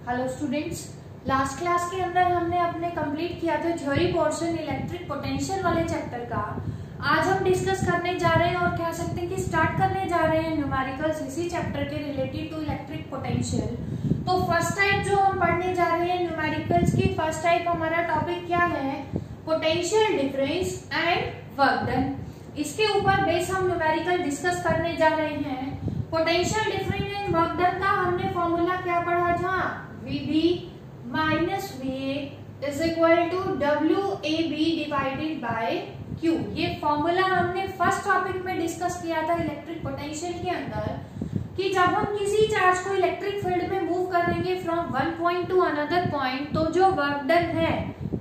Hello students, last class के अंदर हमने अपने कंप्लीट किया था थ्योरी पोर्शन इलेक्ट्रिक पोटेंशियल वाले चैप्टर का। आज हम डिस्कस करने जा रहे हैं और कह सकते हैं कि स्टार्ट करने जा रहे हैं न्यूमेरिकल्स इसी चैप्टर के रिलेटेड टू इलेक्ट्रिक पोटेंशियल। तो फर्स्ट टाइप जो हम पढ़ने जा रहे हैं न्यूमेरिकल्स की फर्स्ट टाइप हमारा टॉपिक क्या है? Potential difference and work done. इसके ऊपर बेस हम न्यूमेरिकल डिस्कस करने जा रहे हैं। Potential difference and work done का हमने फॉर्मूला क्या पढ़ा था? VB minus VA is equal to WAB divided by Q। ये फॉर्मूला हमने फर्स्ट टॉपिक में डिस्कस किया था इलेक्ट्रिक पोटेंशियल के अंदर कि जब हम किसी चार्ज को इलेक्ट्रिक फील्ड में मूव करेंगे from one point two another point, तो जो वर्क डन है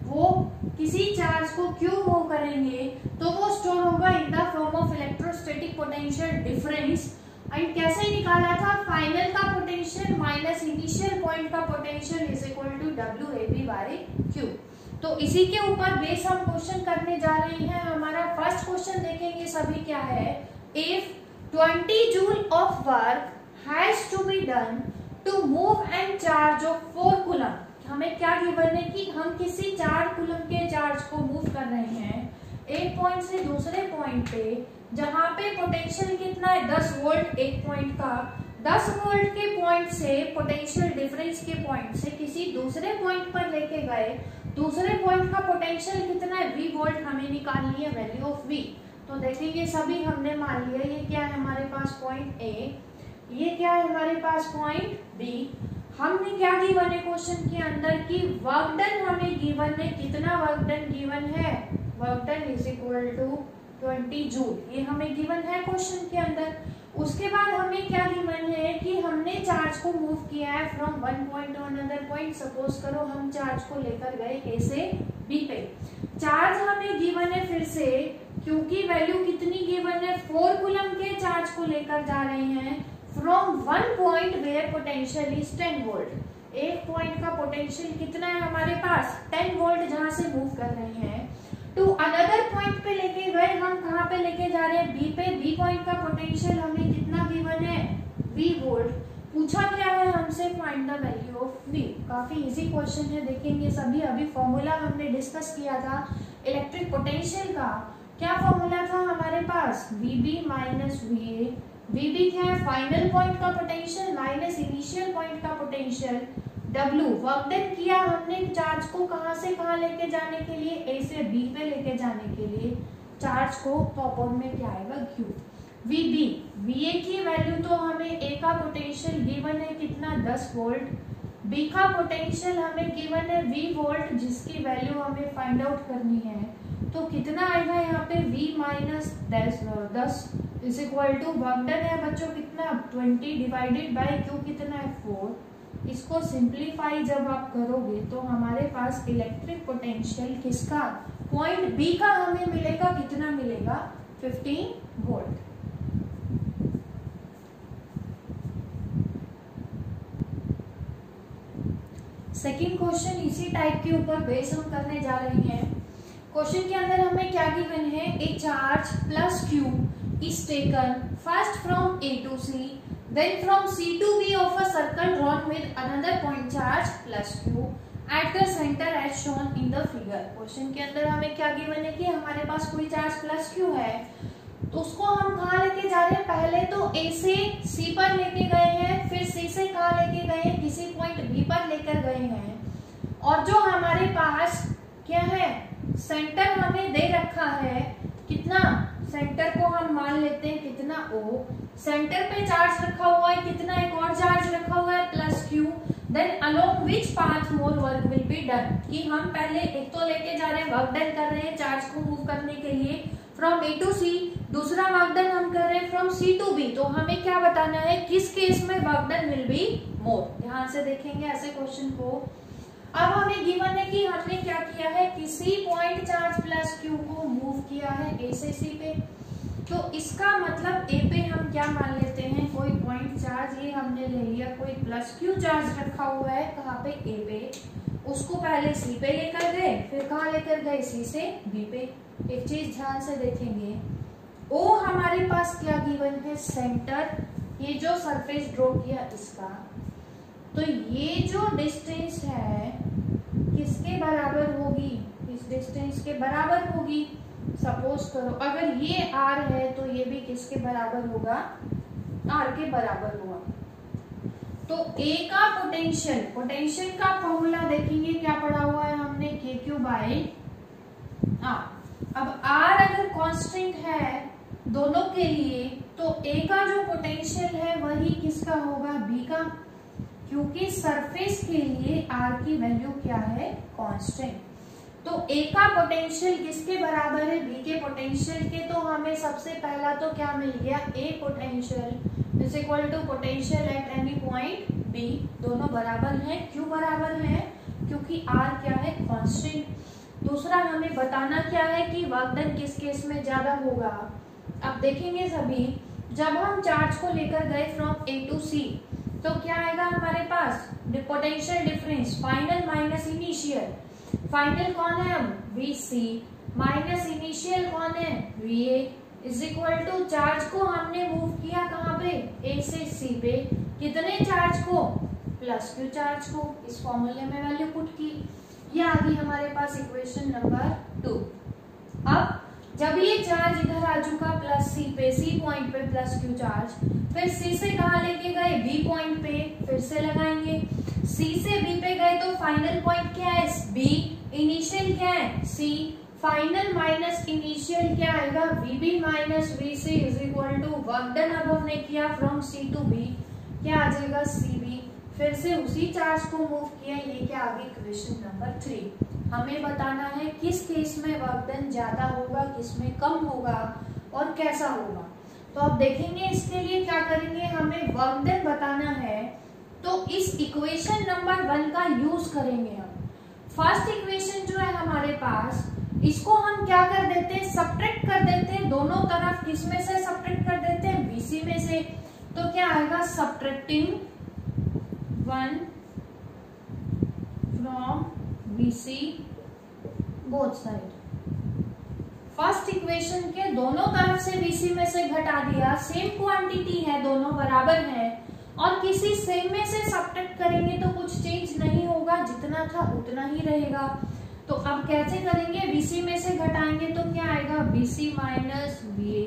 वो किसी चार्ज को क्यों मूव करेंगे तो वो स्टोर होगा in the form of electrostatic potential difference. And कैसे निकाला था? फाइनल का पोटेंशियल माइनस इनिशियल पॉइंट का potential is equal to WAB by Q। तो इसी के ऊपर बेस हम क्वेश्चन करने जा रहे हैं। हमारा फर्स्ट क्वेश्चन देखेंगे सभी क्या है? If 20 joule of work has to be done to move an charge of 4 coulomb. हमें क्या गिवन है कि हम किसी 4 कूलम के चार्ज को मूव कर रहे हैं एक पॉइंट से दूसरे पॉइंट पे, जहां पे पोटेंशियल कितना है? 10 वोल्ट एक पॉइंट का। 10 वोल्ट के पॉइंट से पोटेंशियल डिफरेंस के पॉइंट से किसी दूसरे पॉइंट पर लेके गए, दूसरे पॉइंट का पोटेंशियल कितना है? V वोल्ट हमें निकालनी है, वैल्यू ऑफ V। तो देखेंगे सभी हमने मान लिया ये क्या है हमारे पास पॉइंट A, ये क्या है हमारे पास पॉइंट B। हमने क्या गिवन है क्वेश्चन के अंदर कि वर्क डन हमें गिवन है, कितना वर्क डन गिवन है? Work done is equal to 20 joule, ये हमें गिवन है क्वेश्चन के अंदर। उसके बाद हमें क्या गिवन है कि हमने चार्ज को मूव किया है from one point two another point. Suppose करो हम चार्ज को लेकर गए A से B पे। चार्ज हमें गिवन है फिर से, क्योंकि वैल्यू कितनी गिवन है? 4 कूलम के चार्ज को लेकर जा रहे हैं from one point where potential is 10 volt. एक पॉइंट का पोटेंशियल कितना है हमारे पास? 10 वोल्ट जहां से मूव कर रहे हैं टू अनदर पॉइंट पे लेके गए। हम कहाँ पे लेके जा रहे हैं? B पे। B पॉइंट का पोटेंशियल हमें कितना गिवन है? V volt. पूछा क्या है हमसे? Find the value of V। काफी इजी क्वेश्चन है, देखेंगे सभी। अभी फॉर्मूला हमने डिस्कस किया था इलेक्ट्रिक पोटेंशियल का। क्या फॉर्मूला था हमारे पास? VB minus VA। VB क्या है? फाइनल पॉइंट का पोटेंशियल माइनस इनिशियल पॉइंट का पोटेंशियल। W वर्क डन किया हमने चार्ज को कहां से कहां लेके जाने के लिए? A से B पे लेके जाने के लिए चार्ज को, तो अपॉन में क्या आएगा? Q। VB VA की वैल्यू तो हमें A का पोटेंशियल गिवन है कितना? 10 वोल्ट। B का पोटेंशियल हमें गिवन है V वोल्ट, जिसकी वैल्यू हमें फाइंड आउट करनी है। तो कितना आएगा यहाँ पे? V minus 10 is equal to work done है बच्चों कितना? 20 डिवाइडेड बाय Q कितना है? 4। इसको सिंप्लीफाई जब आप करोगे तो हमारे पास इलेक्ट्रिक पोटेंशियल किसका? पॉइंट B का हमें मिलेगा कितना मिलेगा? 15 वोल्ट। सेकंड क्वेश्चन इसी टाइप के ऊपर बेस हम करने जा रहे हैं। क्वेश्चन के अंदर हमें क्या गिवन है? ए charge plus Q is taken first from A to C, then from C to B of a circle drawn with another point charge plus Q at the center as shown in the figure। Question के अंदर हमें क्या given है कि हमारे पास कोई charge plus Q है, तो उसको हम कहाँ लेके जा रहे हैं? पहले तो A से C पर लेके गए हैं, फिर C से कहाँ लेके गए हैं? किसी पॉइंट B पर लेकर गए हैं। और जो हमारे पास क्या है? सेंटर हमें दे रखा है कितना? सेंटर को हम मान लेते हैं कितना? O। सेंटर पे चार्ज रखा हुआ है कितना? एक और चार्ज रखा हुआ है plus Q। Then along which path more work will be done, कि हम पहले एक तो लेके जा रहे हैं, वर्क डन कर रहे हैं चार्ज को मूव करने के लिए फ्रॉम A to C, दूसरा वर्क डन हम कर रहे हैं फ्रॉम C to B। तो हमें क्या बताना है? किस केस में work done will be more. ध्यान से देखेंगे ऐसे क्वेश्चन को। अब हमें गिवन है कि हमने क्या किया है? किसी पॉइंट चार्ज प्लस Q को मूव किया है A से C पे, तो इसका मतलब A पे हम क्या मान लेते हैं? कोई पॉइंट चार्ज, ये हमने ले लिया कोई प्लस Q चार्ज रखा हुआ है कहाँ पे? A पे। उसको पहले C पे लेकर गए, फिर कहाँ लेकर गए? C से B पे। एक चीज ध्यान से देखेंगे, O हमारे पास क्या गिवन है? सेंटर, ये जो सरफेस ड्रॉ किया इसका। तो ये जो डिस्टेंस है किसके बराबर होगी, इस डिस्टेंस के बराबर होगी। सपोज करो अगर ये r है तो ये भी किसके बराबर होगा, r के बराबर होगा। तो A का पोटेंशियल का फॉर्मूला देखेंगे क्या पढ़ा हुआ है हमने, KQ बाय R। अब R अगर कांस्टेंट है दोनों के लिए तो A का जो पोटेंशियल है वही किसका होगा, B का, क्योंकि सरफेस के लिए R की वैल्यू क्या है, कांस्टेंट। तो A का पोटेंशियल किसके बराबर है, B के पोटेंशियल के। तो हमें सबसे पहला तो क्या मिल गया, A potential is equal to potential at any point B। दोनों बराबर हैं, क्यों बराबर है, क्योंकि R क्या है, कांस्टेंट। दूसरा हमें बताना क्या है कि वर्क डन किस केस में ज्यादा होगा। अब देखेंगे सभी, जब हम चार्ज को लेकर गए फ्रॉम A टू C तो क्या आएगा हमारे पास, potential difference final minus initial. Final कौन है, VC माइनस इनिशियल कौन है, VA is equal to charge को हमने मूव किया कहाँ पे, A से C पे, कितने चार्ज को, प्लस Q चार्ज को। इस फॉर्मूले में वैल्यू पुट की, ये आ गई हमारे पास इक्वेशन नंबर 2। अब जब ये चार्ज इधर आ चुका प्लस C पे, C पॉइंट पे प्लस Q चार्ज, फिर C से कहाँ लेके गए, B पॉइंट पे, फिर से लगाएंगे। C से B पे गए तो फाइनल पॉइंट क्या है, B, इनिशियल क्या है, C, फाइनल माइनस इनिशियल क्या आएगा, VB minus VC is equal to work done अब हमने किया फ्रॉम C टू B, क्या आ जाएगा, CB। फिर से उसी चार्ज को मूव किया, ये क्या आ गई इक्वेशन नंबर 3। हमें बताना है किस केस में वर्क डन ज्यादा होगा, किस में कम होगा और कैसा होगा। तो अब देखेंगे इसके लिए क्या करेंगे, हमें वर्क डन बताना है तो इस इक्वेशन नंबर 1 का यूज करेंगे हम। फर्स्ट इक्वेशन जो है हमारे पास, इसको हम क्या कर देते हैं, सब्ट्रैक्ट कर देते हैं दोनों तरफ। किस में से सब्ट्रैक्ट कर देते हैं, BC में से। तो क्या आएगा, subtracting 1 from BC both side. First equation के दोनों तरफ से BC में से घटा दिया, सेम क्वांटिटी है, दोनों बराबर है, और किसी सेम में से सब्ट्रैक्ट करेंगे तो कुछ चेंज नहीं होगा, जितना था उतना ही रहेगा। तो अब कैसे करेंगे, BC में से घटाएंगे तो क्या आएगा, BC minus BA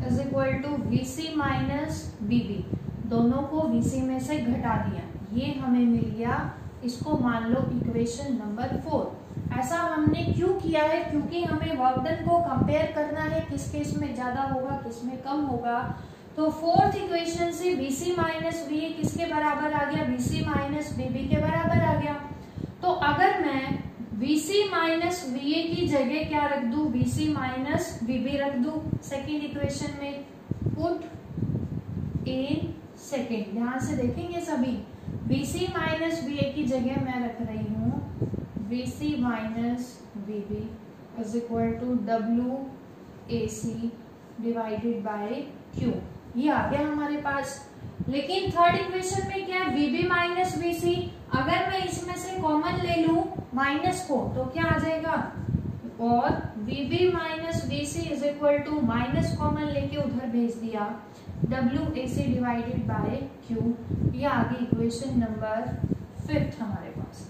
is equal to VC minus BB। दोनों को BC में से घटा दिया, ये हमें मिल गया, इसको मान लो इक्वेशन नंबर 4। ऐसा हमने क्यों किया है, क्योंकि हमें वर्क डन को कंपेयर करना है, किस केस में ज्यादा होगा, किस में कम होगा। तो फोर्थ इक्वेशन से BC माइनस BA किसके बराबर आ गया, BC माइनस BB के बराबर आ गया। तो अगर मैं BC माइनस BA की जगह क्या रख दूं, BC माइनस BB रख दूं सेकेंड इक्वेशन में, पुट इन सेकेंड। ध्यान से देखेंगे सभी, BC माइनस BA की जगह मैं रख रही हूँ BC minus BB is equal to WAC divided by Q। ये आ गया हमारे पास। लेकिन थर्ड इक्वेशन में क्या है, BB माइनस BC। अगर मैं इसमें से कॉमन ले लूं माइनस को तो क्या आ जाएगा, और BB minus BC is equal to minus common लेके उधर भेज दिया WAC डिवाइडेड बाय Q। ये आ गई इक्वेशन नंबर 5 हमारे पास।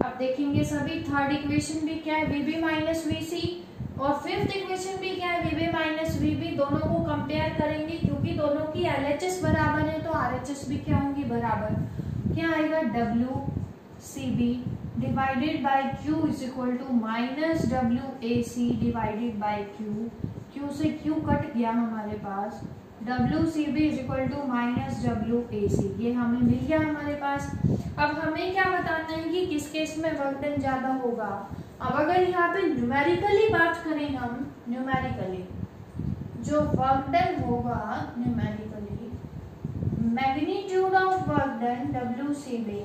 अब देखेंगे सभी, थर्ड इक्वेशन भी क्या है, BB माइनस BC, और फिफ्थ इक्वेशन भी क्या है, BB माइनस BB। दोनों को कंपेयर करेंगे, क्योंकि दोनों की LHS बराबर है तो RHS भी क्या होंगी, बराबर। क्या आएगा, WCB divided by Q is equal to minus WAC divided by Q। Q से Q कट गया हमारे पास, WCB is equal to minus WAC। ये हमें मिल गया हमारे पास। अब हमें क्या बताना है कि किस केस में वर्क डन ज्यादा होगा। अब अगर यहाँ पे न्यूमेरिकली बात करें हम, न्यूमेरिकली जो वर्क डन होगा, numerically magnitude of work done WCB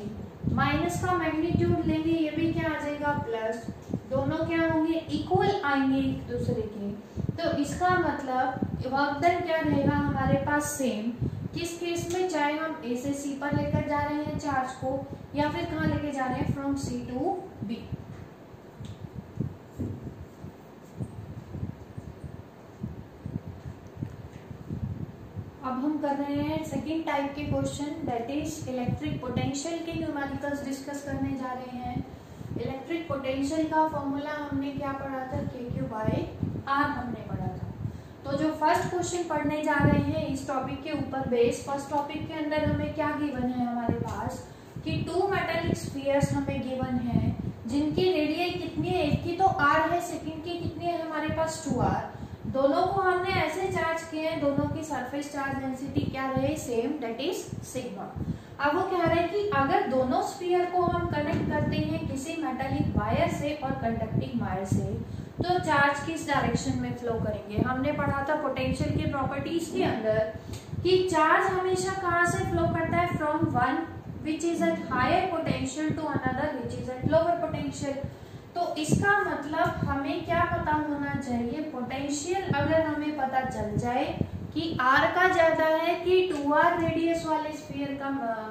minus का मैग्नीट्यूड लेंगे, ये भी क्या आ जाएगा, प्लस। दोनों क्या होंगे, इक्वल आएंगे एक दूसरे के। तो इसका मतलब वर्क डन क्या रहेगा हमारे पास, सेम। किस केस में, चाहे हम A से C पर लेकर जा रहे हैं चार्ज को, या फिर कहाँ लेके जा रहे हैं, फ्रॉम C टू B। अब हम कर रहे हैं सेकंड टाइप के question, that is electric potential के न्यूमेरिकल्स डिस्कस करने जा रहे हैं। इलेक्ट्रिक पोटेंशियल का फॉर्मूला हमने क्या पढ़ा था, KQ/R हमने पढ़ा था। तो जो फर्स्ट क्वेश्चन पढ़ने जा रहे हैं इस टॉपिक के ऊपर बेस, फर्स्ट टॉपिक के अंदर हमें क्या गिवन है हमारे पास कि 2 मेटालिक स्फीयर्स हमें गिवन है जिनकी रेडियस कितनी है, एक की तो R है, सेकंड की कितनी है हमारे पास 2R। दोनों को हमने ऐसे चार्ज किए हैं, दोनों की सरफेस चार्ज डेंसिटी क्या रहे, सेम, दैट इज सिग्मा। अब वो कह रहे हैं कि अगर दोनों स्फीयर को हम कनेक्ट करते हैं किसी मेटालिक वायर से और कंडक्टिंग वायर से, तो चार्ज किस डायरेक्शन में फ्लो करेंगे। हमने पढ़ा था पोटेंशियल के प्रॉपर्टीज के अंदर कि चार्ज हमेशा कहाँ से फ्लो करता है, from one which is at higher potential to another which is at lower potential. तो इसका मतलब हमें क्या पता होना चाहिए, पोटेंशियल अगर हमें पता चल जाए कि R का ज्यादा है कि 2R रेडियस वाले स्फीयर का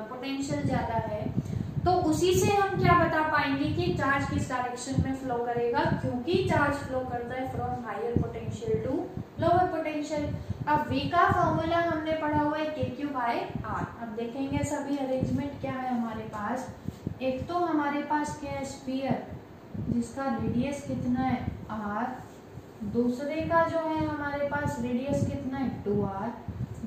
पोटेंशियल ज्यादा है, तो उसी से हम क्या बता पाएंगे कि चार्ज किस डायरेक्शन में फ्लो करेगा, क्योंकि चार्ज फ्लो करता है from higher potential to lower potential. अब V का फॉर्मूला हमने पढ़ा हुआ है KQ/R। अब देखेंगे सभी अरेंजमेंट क्या है हमारे पास। एक तो हमारे पास क्या है, स्फीयर जिसका रेडियस कितना है R, दूसरे का जो है हमारे पास रेडियस कितना है 2R।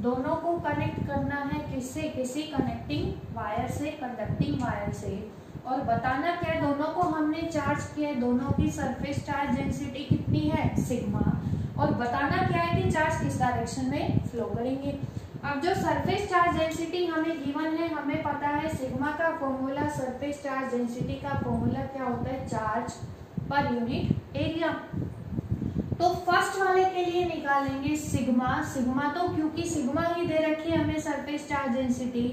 दोनों को कनेक्ट करना है किससे, किसी कनेक्टिंग वायर से, कंडक्टिंग वायर से, और बताना क्या है, दोनों को हमने चार्ज किया है, दोनों की सरफेस चार्ज डेंसिटी कितनी है, सिग्मा, और बताना क्या है कि चार्ज किस डायरेक्शन में फ्लो करेंगे। अब जो सरफेस चार्ज डेंसिटी हमें गिवन है, हमें पता है सिग्मा का फॉर्मूला, सरफेस चार्ज डेंसिटी का फॉर्मूला क्या होता है, चार्ज पर यूनिट एरिया। तो फर्स्ट वाले के लिए निकालेंगे सिग्मा। सिग्मा तो क्योंकि सिग्मा ही दे रखी है हमें सरफेस चार्ज डेंसिटी,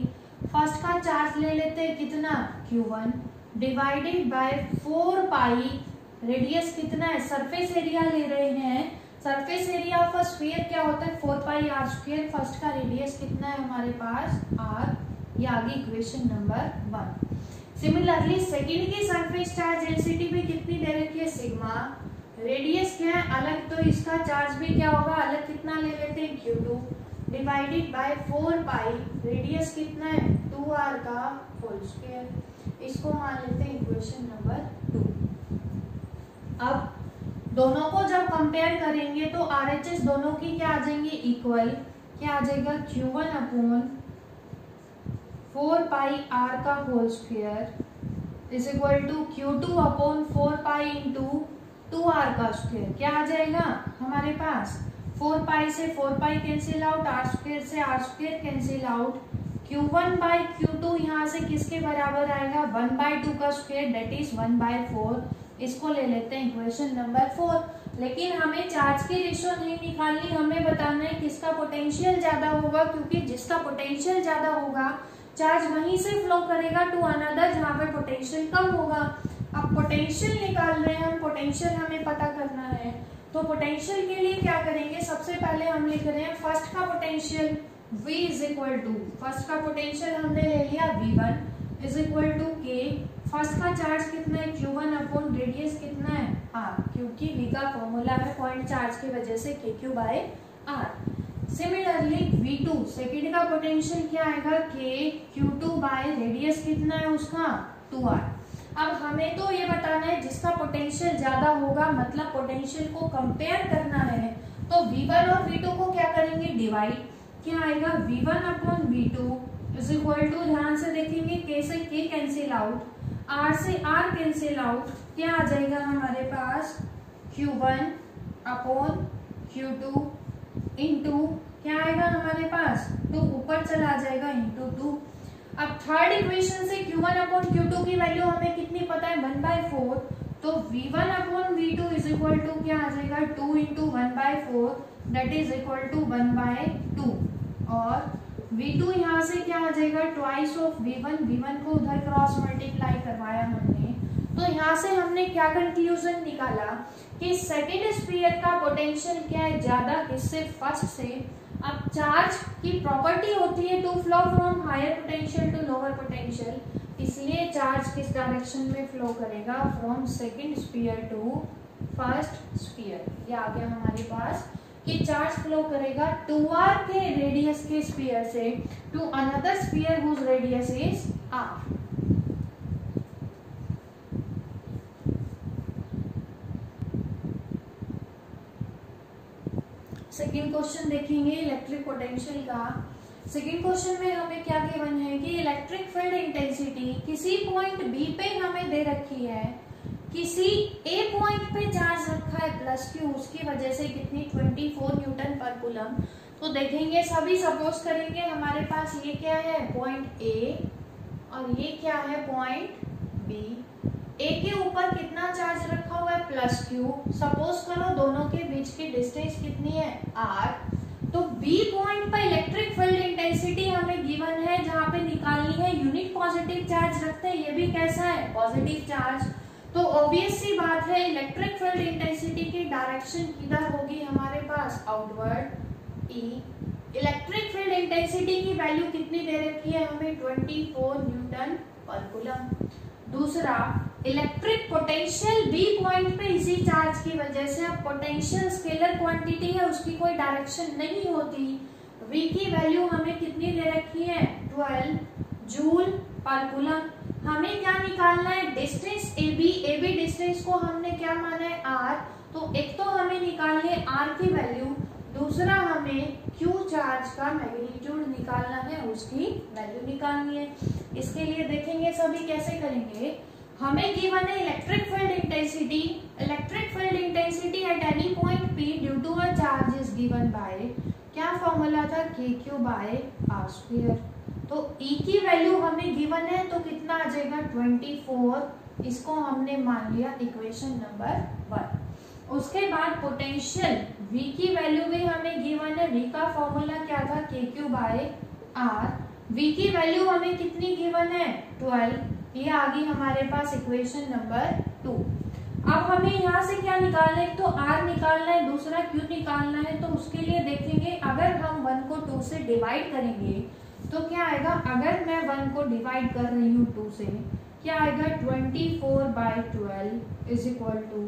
फर्स्ट का चार्ज ले लेते हैं कितना, Q1 divided by 4 pi, radius कितना है, सरफेस एरिया ले रहे हैं, surface area of a sphere क्या होता है 4 पाई R²। फर्स्ट का रेडियस कितना है हमारे पास R, ये आगे इक्वेशन नंबर 1। सिमिलरली सेकंड की सरफेस चार्ज डेंसिटी भी कितनी दे रखी है, सिग्मा, रेडियस क्या है अलग, तो इसका चार्ज भी क्या होगा अलग, कितना ले लेते हैं Q2 divided by 4 pi, radius कितना है 2R का होल स्क्वायर। इसको मान लेते हैं इक्वेशन नंबर 2। अब दोनों को जब कंपेयर करेंगे तो RHS दोनों की क्या आ जाएंगे, इक्वल, क्या आ जाएगा Q1 अपॉन 4 पाई R का whole square is equal to Q2 upon 4 pi into 2R का स्क्वायर। क्या आ जाएगा हमारे पास, 4 पाई से 4 पाई कैंसिल आउट, R² से R² cancel out, Q1 by Q2 यहाँ से किसके बराबर आएगा, 1/2 का स्क्वायर, दैट इज 1/4। इसको ले लेते हैं इक्वेशन नंबर 4। लेकिन हमें चार्ज की रेशियो नहीं निकालनी, हमें बताना है किसका पोटेंशियल ज्यादा होगा, क्योंकि जिसका पोटेंशियल ज्यादा होगा चार्ज वहीं से फ्लो करेगा टू अनदर जहाँ पे पोटेंशियल कम होगा। अब पोटेंशियल निकाल रहे हैं हम, पोटेंशियल हमें पता करना है, तो पोटेंशियल के लिए क्या करेंगे, सबसे पहले हम लिख रहे हैं फर्स्ट का potential V is equal to, first का पोटेंशियल हमने ले लिया V1 is equal to K, first का चार्ज कितना है Q1 अपॉन रेडियस कितना है R, क्योंकि V का फॉर्मूला है पॉइंट चार्ज की वजह से KQ/R। सिमिलरली V2 सेकेंड का पोटेंशियल क्या आएगा, K Q2 बाय रेडियस कितना है उसका 2R। अब हमें तो ये बताना है जिसका पोटेंशियल ज्यादा होगा, मतलब पोटेंशियल को कंपेयर करना है, तो V1 और V2 को क्या करेंगे, डिवाइड, क्या आएगा V1 upon V2 is equal to, ध्यान से देखेंगे K से K कैंसिल आउट, R से R कैंसिल आउट, क्या आ जाएगा हमारे पास Q1 अपॉन Q2 इंटू क्या आएगा हमारे पास, तो ऊपर चला जाएगा इंटू 2। अब थर्ड इक्वेशन से Q1 अपॉन Q2 की वैल्यू हमें कितनी पता है 1/4, तो V1 upon V2 is equal to क्या आ जाएगा 2 into 1/4 that is equal to 1/2, और V2 यहाँ से क्या आ जाएगा ट्वाइस ऑफ V1, V1 को उधर क्रॉस मल्टीप्लाई करवाया हमने, तो यहाँ से हमने क्या कंक्लूजन निकाला कि सेकेंड स्फीयर का पोटेंशियल क्या है ज्यादा किससे, फर्स्ट से। अब चार्ज की प्रॉपर्टी होती है to flow from higher potential to lower potential, इसलिए चार्ज किस डायरेक्शन में फ्लो करेगा, from second sphere to first sphere. ये आ गया हमारे पास कि चार्ज फ्लो करेगा 2r के रेडियस के स्फीयर से to another sphere whose radius is r। Second question देखेंगे इलेक्ट्रिक पोटेंशियल का। सेकेंड क्वेश्चन में हमें क्या गिवन है कि इलेक्ट्रिक फील्ड इंटेंसिटी किसी पॉइंट बी पे हमें दे रखी है, किसी ए पॉइंट पे चार्ज रखा है प्लस क्यू, उसकी वजह से कितनी 24 न्यूटन पर कूलम। तो देखेंगे सभी सपोज करेंगे हमारे पास ये क्या है पॉइंट ए और ये क्या है पॉइंट बी। ए के ऊपर कितना चार्ज रखा हुआ है प्लस क्यू। सपोज करो दोनों के बीच की डिस्टेंस कितनी है आर। तो बी पॉइंट पर इलेक्ट्रिक फील्ड इंटेंसिटी हमें गिवन है, जहां पे निकालनी है यूनिट पॉजिटिव चार्ज रखते हैं, ये भी कैसा है पॉजिटिव चार्ज। तो ऑब्वियस सी बात है इलेक्ट्रिक फील्ड इंटेंसिटी की डायरेक्शन किधर होगी हमारे पास आउटवर्ड ई। इलेक्ट्रिक फील्ड इंटेंसिटी की वैल्यू कितनी दे रखी है हमें 24 न्यूटन पर कूलम। दूसरा इलेक्ट्रिक पोटेंशियल बी पॉइंट पे इसी चार्ज की वजह से, अब पोटेंशियल स्केलर क्वांटिटी है उसकी कोई डायरेक्शन नहीं होती। वी की वैल्यू हमें कितनी दे रखी है 12 जूल पर कूलम। हमें क्या निकालना है डिस्टेंस ए बी डिस्टेंस को हमने क्या माना है आर। तो एक तो हमें निकालनी है आर की वैल्यू, दूसरा हमें क्यू चार्ज का मैग्नीट्यूड निकालना है, उसकी वैल्यू निकालनी है। इसके लिए देखेंगे सभी कैसे करेंगे। हमें गिवन है electric field intensity. Electric field intensity at any point P due to a charge is given by, क्या फॉर्मूला था K Q by R square. तो ई की वैल्यू हमें गिवन है तो कितना आ जाएगा 24, इसको हमने मान लिया इक्वेशन नंबर 1। उसके बाद पोटेंशियल V की वैल्यू भी हमें गिवन है, V का फॉर्मूला क्या था K Q by are. V की वैल्यू हमें कितनी गिवन है 12, ये आ गई हमारे पास इक्वेशन नंबर 2। अब हमें यहाँ से क्या निकालना है, एक तो R निकालना है, दूसरा Q निकालना है। तो उसके लिए देखेंगे अगर हम 1 को 2 से डिवाइड करेंगे तो क्या आएगा, अगर मैं 1 को डिवाइड कर रही हूँ 2 से, क्या आएगा 24/12 is equal to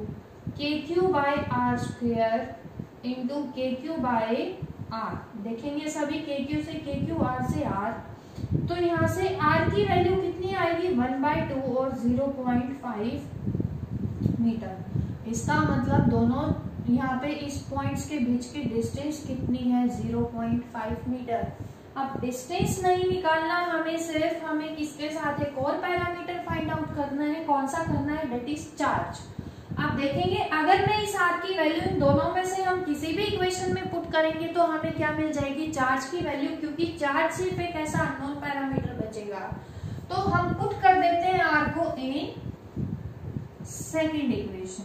K Q by R square into K Q by R. देखेंगे सभी के क्यू से के क्यू, आर से आर। तो यहाँ से r की वैल्यू कितनी आएगी 1/2 और 0.5 मीटर। इसका मतलब दोनों यहाँ पे इस पॉइंट्स के बीच की डिस्टेंस कितनी है 0.5 मीटर। अब डिस्टेंस नहीं निकालना हमें, सिर्फ हमें किसके साथ एक और पैरामीटर फाइंड आउट करना है। कौन सा करना है, दैट इज चार्ज। आप देखेंगे अगर मैं इस r की वैल्यू इन दोनों में से हम किसी भी इक्वेशन में पुट करेंगे तो हमें क्या मिल जाएगी चार्ज की वैल्यू, क्योंकि चार्ज सिर्फ एक ऐसा अननोन पैरामीटर बचेगा। तो हम पुट कर देते हैं r को इन सेकंड इक्वेशन।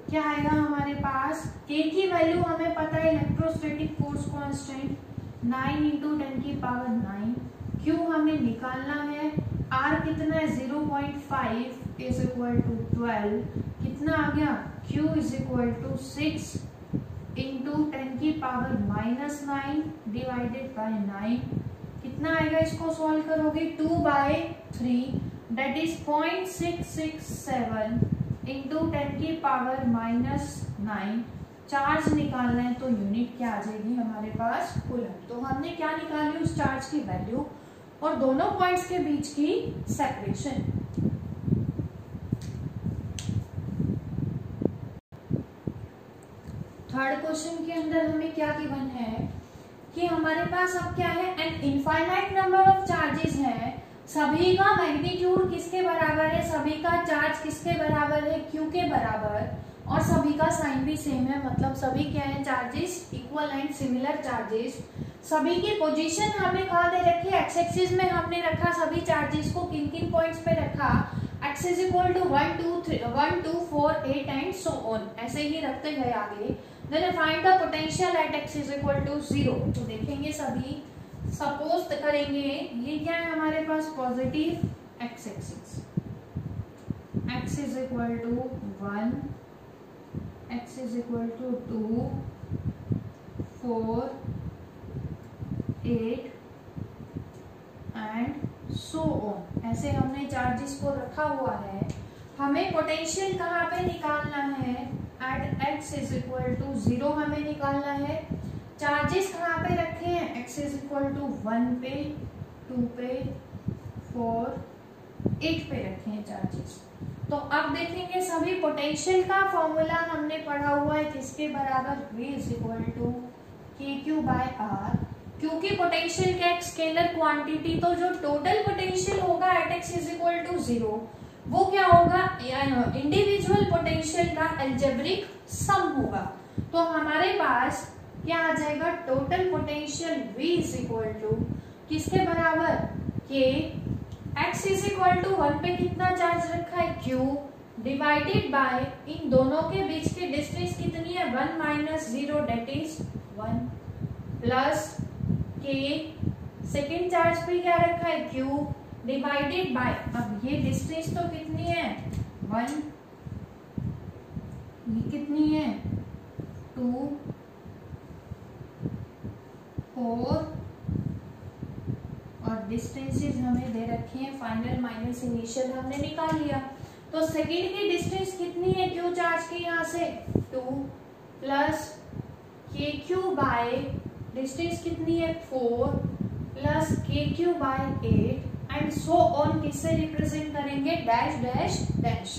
क्या आएगा हमारे पास, k की वैल्यू हमें पता है इलेक्ट्रोस्टैटिक फोर्स कांस्टेंट 9 × 10⁹। q हमें निकालना है, r कितना है 0.5 इज इक्वल टू 12, कितना आ गया q is equal to 6 × 10⁻⁹ divided by 9। कितना आएगा, इसको सॉल्व करोगे 2/3 दैट इज 0.667 × 10⁻⁹। चार्ज निकालना है तो यूनिट क्या आ जाएगी हमारे पास कूलम। तो हमने क्या निकाली उस चार्ज की वैल्यू और दोनों पॉइंट्स के बीच की सेपरेशन। थर्ड क्वेश्चन के अंदर हमें क्या गिवन है कि हमारे पास अब क्या है, an infinite number of charges है, सभी का मैग्नीट्यूड किसके बराबर है, सभी का चार्ज किसके बराबर है क्यू के बराबर, और सभी का साइन भी सेम है, मतलब सभी क्या है charges equal and similar charges. सभी की पोजीशन हमें कहाँ दे रखी है, एक्स एक्सिस में हमने रखा सभी चार्जेस को, किन किन पॉइंट्स पे रखा, X is equal to 1 2 4 8 and so on, ऐसे ही रखते गए आगे। Then find the potential at X is equal to 0। तो देखेंगे सभी, सपोज करेंगे ये क्या है हमारे पास positive x axis, x is equal to 1, x is equal to 2 4 8 and so on, ऐसे हमने चार्जेस को रखा हुआ है। हमें पोटेंशियल कहाँ पे निकालना है, at x is equal to 0 हमें निकालना है। चार्जेस कहाँ पे रखे हैं, x इज इक्वल टू 1 पे, 2 पे, 4, 8 पे रखे हैं चार्जेस। तो अब देखेंगे सभी पोटेंशियल का फॉर्मूला हमने पढ़ा हुआ है किसके बराबर, v is equal to K Q by R. क्योंकि पोटेंशियल क्या स्केलर क्वांटिटी, तो जो टोटल पोटेंशियल होगा at x is equal to 0 वो क्या होगा, इंडिविजुअल पोटेंशियल का अलजेब्रिक सम होगा। तो हमारे पास क्या आ जाएगा, total potential v is equal to किसके बराबर, के x इज इक्वल टू 1 पे कितना चार्ज रखा है, q, डिवाइडेड बाय इन दोनों के बीच की डिस्टेंस कितनी है, 1 माइनस 0 डेट इज 1, प्लस के सेकेंड चार्ज पे क्या रखा है, q, डिवाइडेड बाय, अब ये डिस्टेंस तो कितनी है 1, ये कितनी है 2, 4 और डिस्टेंसेस हमें दे रखी हैं, फाइनल माइनस इनिशियल हमने निकाल लिया। तो सेकेंड की डिस्टेंस कितनी है क्यू चार्ज की, यहाँ से 2 plus K Q by distance कितनी है 4 plus K Q by 8 and so on, किससे रिप्रेजेंट करेंगे, डैश डैश डैश।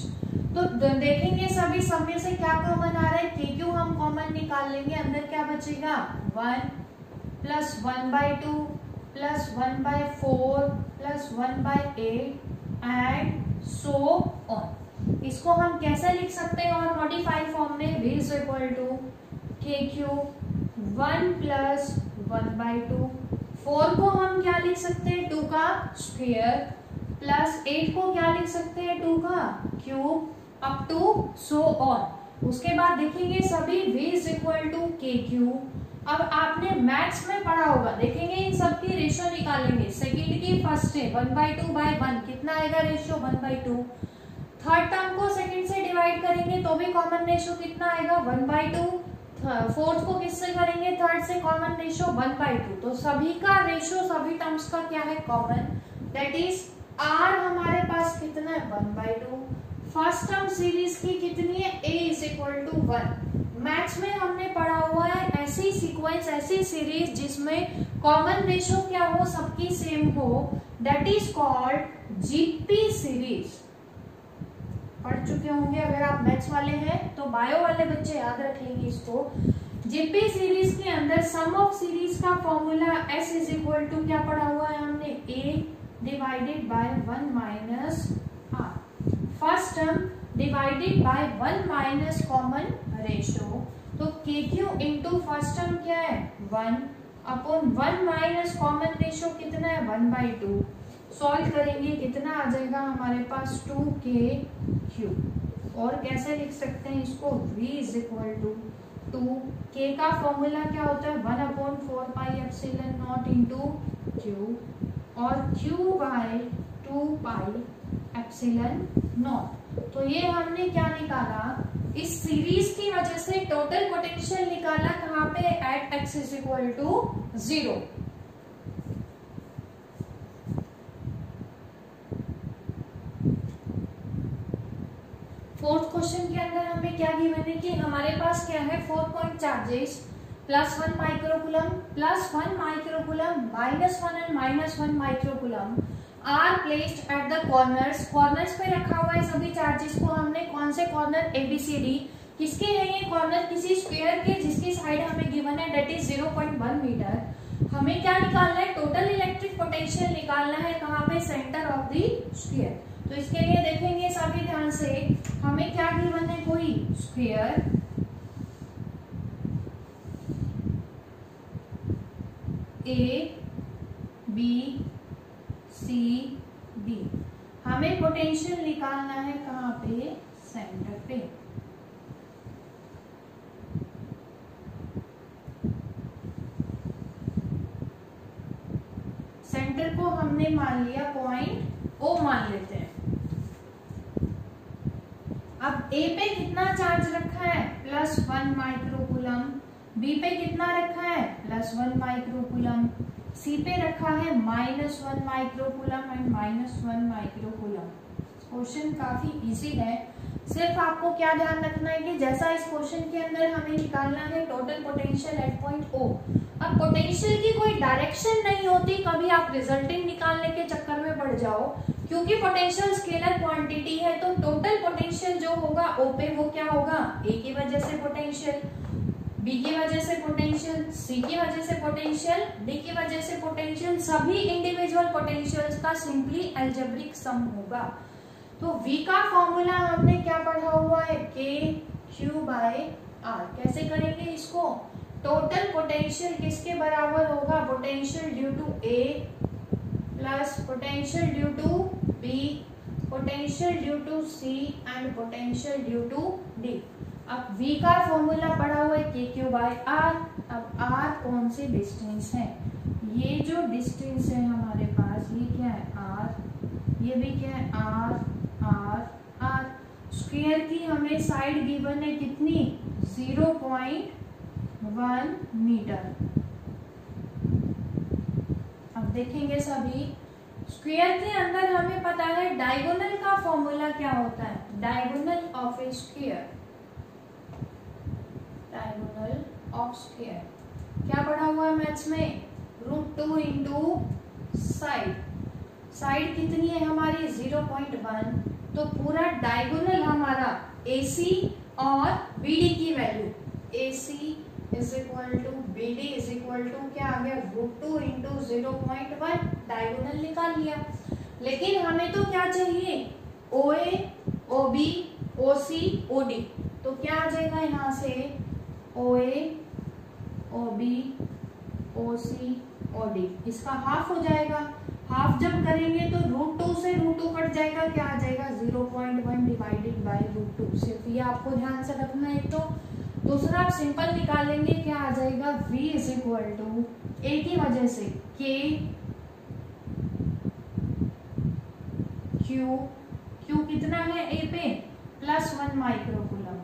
तो देखेंगे सभी सब में से क्या कॉमन आ रहा है, के क्यू हम कॉमन निकाल लेंगे, अंदर क्या बचेगा 1 plus 1/2 plus 1/4 plus 1/8 and so on. इसको हम कैसे लिख सकते हैं और मॉडिफाइड फॉर्म में, v is equal to K Q 1 plus 1/2, 4 को हम क्या लिख सकते हैं 2 का स्क्वायर, प्लस 8 को क्या लिख सकते हैं 2 का cube, up to so on. उसके बाद देखेंगे सभी v is equal to K Q. अब आपने मैथ्स में पढ़ा होगा, देखेंगे इन सब की रेशियो निकालेंगे, सेकंड की फर्स्ट है 1/2/1 कितना आएगा रेशियो 1/2, थर्ड टर्म को सेकंड से डिवाइड करेंगे तो भी कॉमन रेशियो कितना आएगा 1/2, फोर्थ को किससे करेंगे थर्ड से, कॉमन रेशियो 1/2। तो सभी का रेशियो सभी टर्म्स का क्या है कॉमन, दैट इज r हमारे पास कितना है 1/2। फर्स्ट टर्म सीरीज की कितनी है, a is equal to 1। Maths में हमने पढ़ा हुआ है ऐसी सीक्वेंस, ऐसी सीरीज जिसमें कॉमन रेशियो क्या हो, सबकी सेम हो, that is called GP series. पढ़ चुके होंगे अगर आप मैथ्स वाले हैं, तो बायो वाले बच्चे याद रख लेंगे इसको। जीपी सीरीज के अंदर सम ऑफ सीरीज का formula s is equal to क्या पढ़ा हुआ है हमने, a divided by 1 minus r, first term divided by 1 minus common ratio. तो K Q into first term क्या है 1 अपॉन 1 माइनस कॉमन रेशियो कितना है 1/2। सॉल्व करेंगे कितना आ जाएगा हमारे पास 2k3। और कैसे लिख सकते हैं इसको, v is equal to 2, k का फॉर्मूला क्या होता है 1/4πε0 इंटू q और q बाय 2πε0। तो ये हमने क्या निकाला, इस सीरीज की वजह से टोटल पोटेंशियल निकाला कहाँ पे, at x is equal to 0। Fourth question के अंदर हमें क्या गिवन है कि हमारे पास क्या है 4 point charges +1 microcoulomb +1 microcoulomb -1 and -1 microcoulomb are placed at the corners. Corners पे रखा हुआ है सभी चार्जेस को हमने, कौन से कॉर्नर, ABCD। किसके हैं ये कॉर्नर, किसी स्क्वायर के जिसकी साइड हमें गिवन है दैट इज 0.1 मीटर। हमें क्या निकालना है, टोटल इलेक्ट्रिक पोटेंशियल निकालना है कहाँ पे, सेंटर ऑफ द स्क्वायर। तो इसके लिए देखेंगे सभी ध्यान से, हमें क्या गिवन है, कोई स्क्वायर ABCD, हमें पोटेंशियल निकालना है कहाँ पे, सेंटर पे। सेंटर को हमने मान लिया पॉइंट O मान लेते हैं। अब A पे कितना चार्ज रखा है, +1 माइक्रोकूलम, B पे कितना रखा है, +1 माइक्रोकूलम, C पे रखा है -1 माइक्रोकूलम एंड -1 माइक्रोकूलम। क्वेश्चन काफी इजी है। सिर्फ आपको क्या ध्यान रखना है कि जैसा इस क्वेश्चन के अंदर हमें निकालना है total potential at point O। अब पोटेंशियल की कोई डायरेक्शन नहीं होती, कभी आप रिजल्टिंग निकालने के चक्कर में पड़ जाओ, क्योंकि पोटेंशियल स्केलर क्वांटिटी है तो टोटल पोटेंशियल जो होगा O पे वो क्या होगा, A की वजह से पोटेंशियल, B की वजह से पोटेंशियल, C की वजह से पोटेंशियल, D की वजह से पोटेंशियल, सभी इंडिविजुअल पोटेंशियल्स का सिंपली अलजेब्रिक सम होगा। तो V का फॉर्मूला हमने क्या पढ़ा हुआ है, KQ/R। कैसे करेंगे इसको, टोटल पोटेंशियल किसके बराबर होगा, potential due to A plus potential due to B, potential due to C and potential due to D। अब V का फॉर्मूला पढ़ा हुआ है KQ/R। अब R कौन सी डिस्टेंस है, ये जो डिस्टेंस है हमारे पास ये क्या है R, ये भी क्या है R। स्क्वायर की हमें साइड गिवन है कितनी, 0.1 मीटर। अब देखेंगे सभी, स्क्वायर के अंदर हमें पता है डायगोनल का फॉर्मूला क्या होता है, diagonal of A square, diagonal of square क्या पढ़ा हुआ है मैथ्स में, √2 इंटू साइड। साइड कितनी है हमारी 0.1, तो पूरा डायगोनल हमारा AC और BD की value, AC is equal to BD is equal to क्या आ गया, √2 इंटू 0.1, डायगोनल निकाल लिया। लेकिन हमें तो क्या चाहिए, OA, OB, OC, OD। तो क्या आ जाएगा यहाँ से, OA, OB, OC, OD, इसका हाफ हो जाएगा। हाफ जब करेंगे तो √2 से √2 कट जाएगा, क्या आ जाएगा 0.1 डिवाइडेड बाय √2। सिर्फ ये आपको ध्यान से रखना है। तो दूसरा आप सिंपल निकालेंगे, क्या आ जाएगा V is equal to A की वजह से Q कितना है A पे, +1 microcoulomb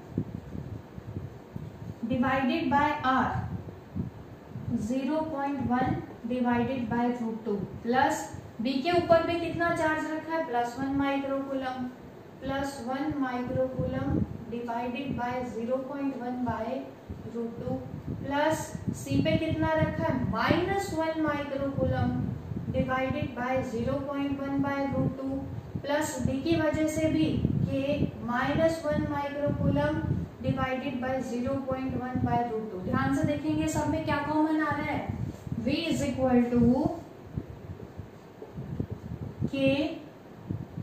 divided by R, 0.1 divided by √2 plus B के ऊपर भी कितना चार्ज रखा है, +1 microcoulomb, +1 microcoulomb divided by 0.1 by √2 plus C पे कितना रखा है, -1 microcoulomb divided by 0.1 by √2 plus D की वजह से भी -1 माइक्रोकूलम डिवाइडेड बाय 0.1 बाय √2। ध्यान से देखेंगे सब में क्या कॉमन आ रहा है, V is equal to K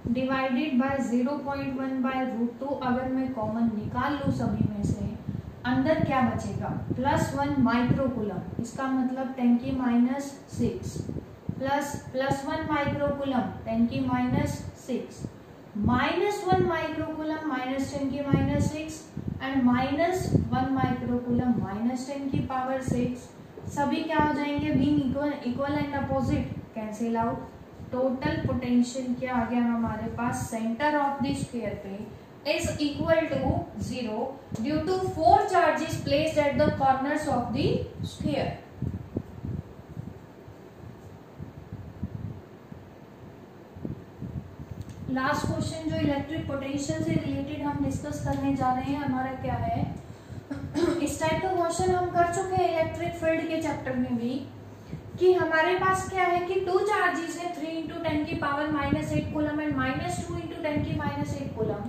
divided by 0.1 by √2। अगर मैं कॉमन निकाल लूं सभी में से, अंदर क्या बचेगा, +1 माइक्रोकूलम, इसका मतलब 10⁻⁶ plus +1 microcoulomb 10⁻⁶, -1 microcoulomb -10⁻⁶ and -1 microcoulomb -10⁶। सभी क्या हो जाएंगे, being equal and opposite cancel out. Total potential क्या आ गया हमारे पास, सेंटर ऑफ द स्क्वायर पे is equal to 0 due to 4 charges placed at the corners of the square. Last question जो इलेक्ट्रिक पोटेंशियल से रिलेटेड हम डिस्कस करने जा रहे हैं, हमारा क्या है, इस टाइप का क्वेश्चन हम कर चुके हैं इलेक्ट्रिक फील्ड के चैप्टर में भी, कि हमारे पास क्या है कि 2 चार्जेस है, 3 × 10⁻⁸ कूलम एंड -2 × 10⁻⁸ कूलम।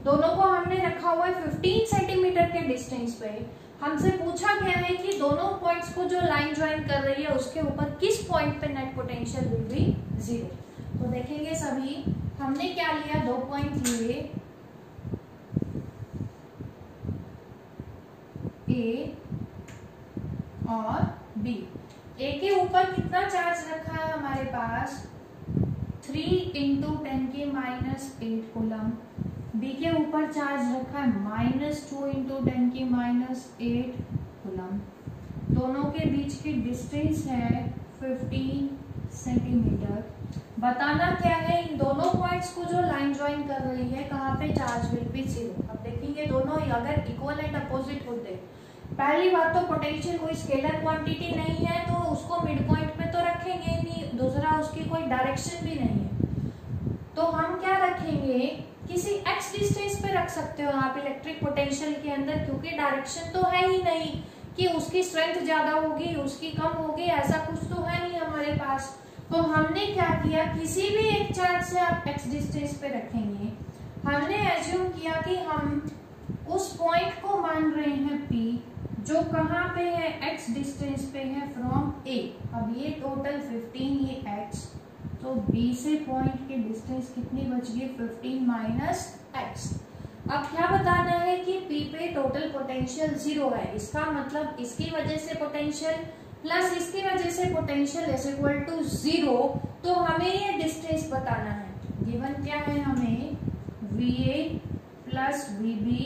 दोनों को हमने रखा हुआ है 15 सेंटीमीटर के डिस्टेंस पे। हमसे पूछा गया है कि दोनों पॉइंट्स को जो लाइन ज्वाइन कर रही है उसके ऊपर किस पॉइंट पे नेट पोटेंशियल विल बी 0। तो देखेंगे सभी, हमने क्या लिया, 2 पॉइंट लिए, A और B। A के ऊपर कितना चार्ज रखा है हमारे पास, 3 × 10⁻⁸ कूलम। B के ऊपर चार्ज रखा है -2 × 10⁻⁸ कूलम। दोनों के बीच की डिस्टेंस है 15 सेंटीमीटर। बताना क्या है, इन दोनों पॉइंट्स को जो लाइन ज्वाइन कर रही है कहाँ पे चार्ज विल बी 0। अब देखेंगे दोनों अगर इक्वल एंड अपोजिट होते, पहली बात तो पोटेंशियल कोई स्केलर क्वांटिटी नहीं है तो उसको मिड पॉइंट पे तो रखेंगे नहीं, दूसरा उसकी कोई डायरेक्शन भी नहीं है। तो हम क्या रखेंगे, जाके किसी x डिस्टेंस पे रख सकते हो आप इलेक्ट्रिक पोटेंशियल के अंदर, क्योंकि डायरेक्शन तो है ही नहीं कि उसकी स्ट्रेंथ ज्यादा होगी उसकी कम होगी, ऐसा कुछ तो है नहीं हमारे पास। तो हमने क्या किया, किसी भी एक चार्ज से आप x डिस्टेंस पे रखेंगे, हमने एज्यूम किया कि हम उस पॉइंट को मान रहे हैं P, जो कहाँ पे है, x डिस्टेंस पे है फ्रॉम A। अब ये टोटल 15, ये x, तो B से पॉइंट की डिस्टेंस कितनी बच गई, 15 माइनस x। अब क्या बताना है कि P पे टोटल पोटेंशियल 0 है, इसका मतलब इसकी वजह से पोटेंशियल प्लस इसकी वजह से पोटेंशियल इज इक्वल टू 0। तो हमें ये डिस्टेंस बताना है। गिवन क्या है, हमें VA प्लस VB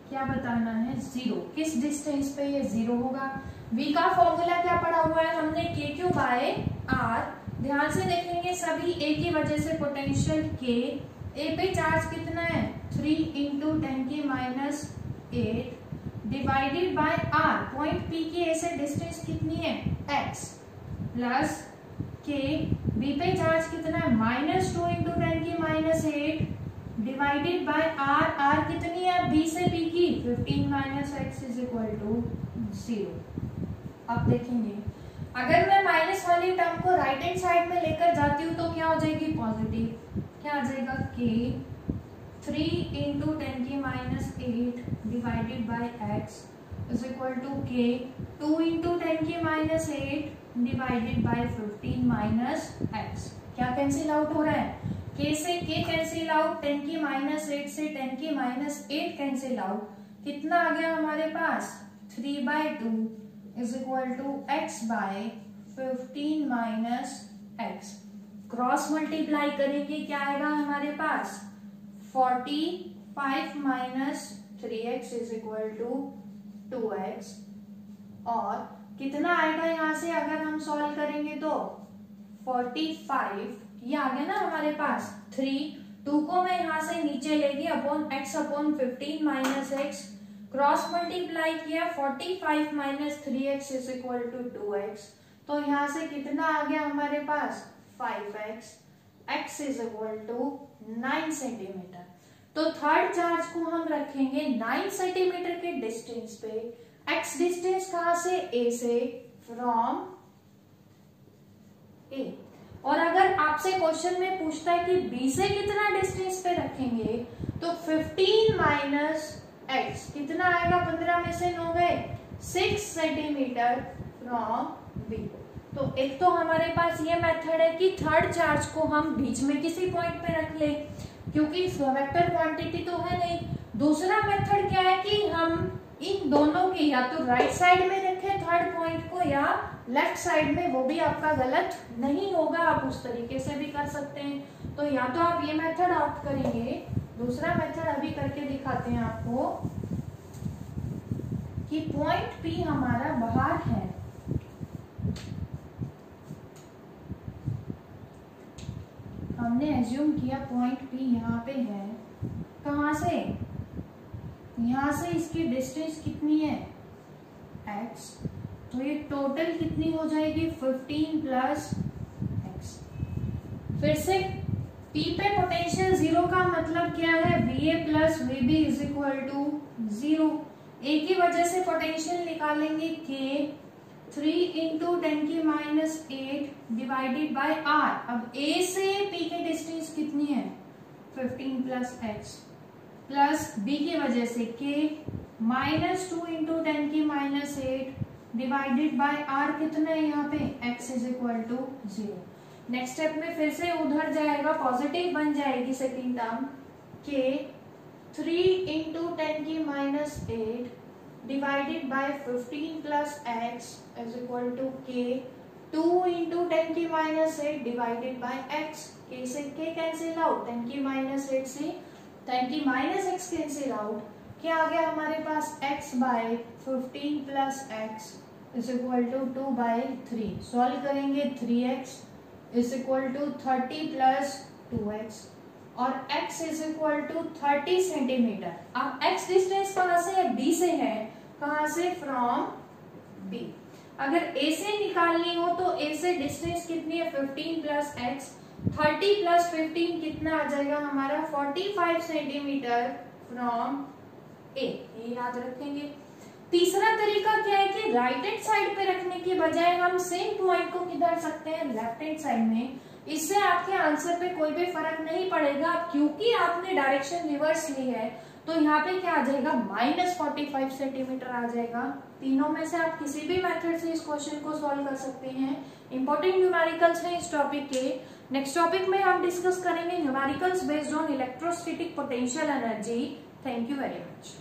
क्या बताना है, 0। किस डिस्टेंस पे ये 0 होगा। V का फॉर्मूला क्या पड़ा हुआ है हमने, KQ बाय R। ध्यान से देखेंगे सभी A की वजह से पोटेंशियल K, A पे चार्ज कितना है 3 इंटू 10 की minus 8 divided by R, point P की A से डिस्टेंस कितनी है x, प्लस K, B पे चार्ज कितना है माइनस 2 इंटू 10 की minus 8 divided by R, R कितनी है B से P की 15 minus x is equal to 0। अब देखेंगे अगर मैं माइनस वाली टर्म को राइट हैंड साइड में लेकर जाती हूँ तो क्या हो जाएगी, पॉजिटिव। क्या आ जाएगा, K 3 इंटू 10 की minus 8 divided by x is equal to K 2 into 10 की minus 8 divided by 15 minus x। क्या कैंसिल आउट हो रहा है, K से K कैंसिल आउट, 10 की माइनस 8 से 10 की माइनस 8 कैंसिल आउट, कितना आ गया हमारे पास 3/2 इज इक्वल टू x by 15 minus x। Cross multiply करेंगे क्या आएगा हमारे पास 45 minus 3x is equal to 2x। और कितना आएगा यहाँ से अगर हम सॉल्व करेंगे तो 45, ये आ गया ना हमारे पास 2 को मैं यहाँ से नीचे लेगी upon x upon 15 minus x, cross multiply किया 45 minus 3x is equal to 2x। तो यहाँ से कितना आ गया हमारे पास 5x, x is equal to 9 centimetre. तो थर्ड चार्ज को हम रखेंगे 9 सेंटीमीटर के डिस्टेंस पे। x डिस्टेंस कहां से, A से, फ्रॉम A। और अगर आपसे क्वेश्चन में पूछता है कि B से कितना डिस्टेंस पे रखेंगे, तो 15 माइनस x कितना आएगा, 15 में से 9 गए 6 सेंटीमीटर फ्रॉम B। तो एक तो हमारे पास ये मेथड है कि थर्ड चार्ज को हम बीच में किसी पॉइंट पे रख ले, क्योंकि वेक्टर क्वांटिटी तो है नहीं। दूसरा मेथड क्या है कि हम इन दोनों के या तो राइट साइड में रखें थर्ड पॉइंट को, या लेफ्ट साइड में, वो भी आपका गलत नहीं होगा, आप उस तरीके से भी कर सकते हैं। तो या तो आप ये मेथड ऑप्ट करेंगे, दूसरा मेथड अभी करके दिखाते हैं आपको कि पॉइंट P हमारा बाहर है, हमने एज्यूम किया पॉइंट P यहाँ पे है, कहाँ से, यहाँ से इसकी डिस्टेंस कितनी है x, तो ये टोटल कितनी हो जाएगी 15 प्लस x। फिर से P पे पोटेंशियल 0 का मतलब क्या है, VA plus VB is equal to 0। A की वजह से पोटेंशियल निकालेंगे K 3 इंटू 10 की माइनस 8 डिवाइडेड बाय R। अब A से P की डिस्टेंस कितनी है 15 प्लस x, प्लस B की वजह से K माइनस 2 इंटू 10 की माइनस 8 डिवाइडेड बाय R कितना है यहाँ पे x is equal to 0। Next step में फिर से उधर जाएगा, पॉजिटिव बन जाएगी सेकेंड टर्म, K 3 इंटू 10 की minus 8 divided by 15 plus x is equal to K 2 into 10 की minus 8 divided by x। K से K कैंसिल आउट, 10 की माइनस 8 से 10 की माइनस x कैंसिल आउट, क्या आ गया हमारे पास x by 15 plus x is equal to 2 by 3। Solve करेंगे 3x is equal to 30 plus 2x और x is equal to 30 centimetre. अब x डिस्टेंस कहां से है, B से है, कहां से, फ्रॉम B। अगर ए से निकालनी हो तो ए से डिस्टेंस कितनी है 15 प्लस एक्स, 30 प्लस 15 कितना आ जाएगा हमारा 45 सेंटीमीटर फ्रॉम ए, ये याद रखेंगे। तीसरा तरीका क्या है कि राइट हैंड साइड पे रखने की बजाय हम सेम पॉइंट को किधर रख सकते हैं लेफ्ट हैंड साइड में। इससे आपके आंसर पे कोई भी फर्क नहीं पड़ेगा, क्योंकि आपने डायरेक्शन रिवर्स ली है तो यहाँ पे क्या आ जाएगा -45 सेंटीमीटर आ जाएगा। तीनों में से आप किसी भी मेथड से इस क्वेश्चन को सॉल्व कर सकते हैं। इंपॉर्टेंट न्यूमेरिकल्स हैं इस टॉपिक के। नेक्स्ट टॉपिक में हम डिस्कस करेंगे numericals based on electrostatic potential energy. Thank you very much.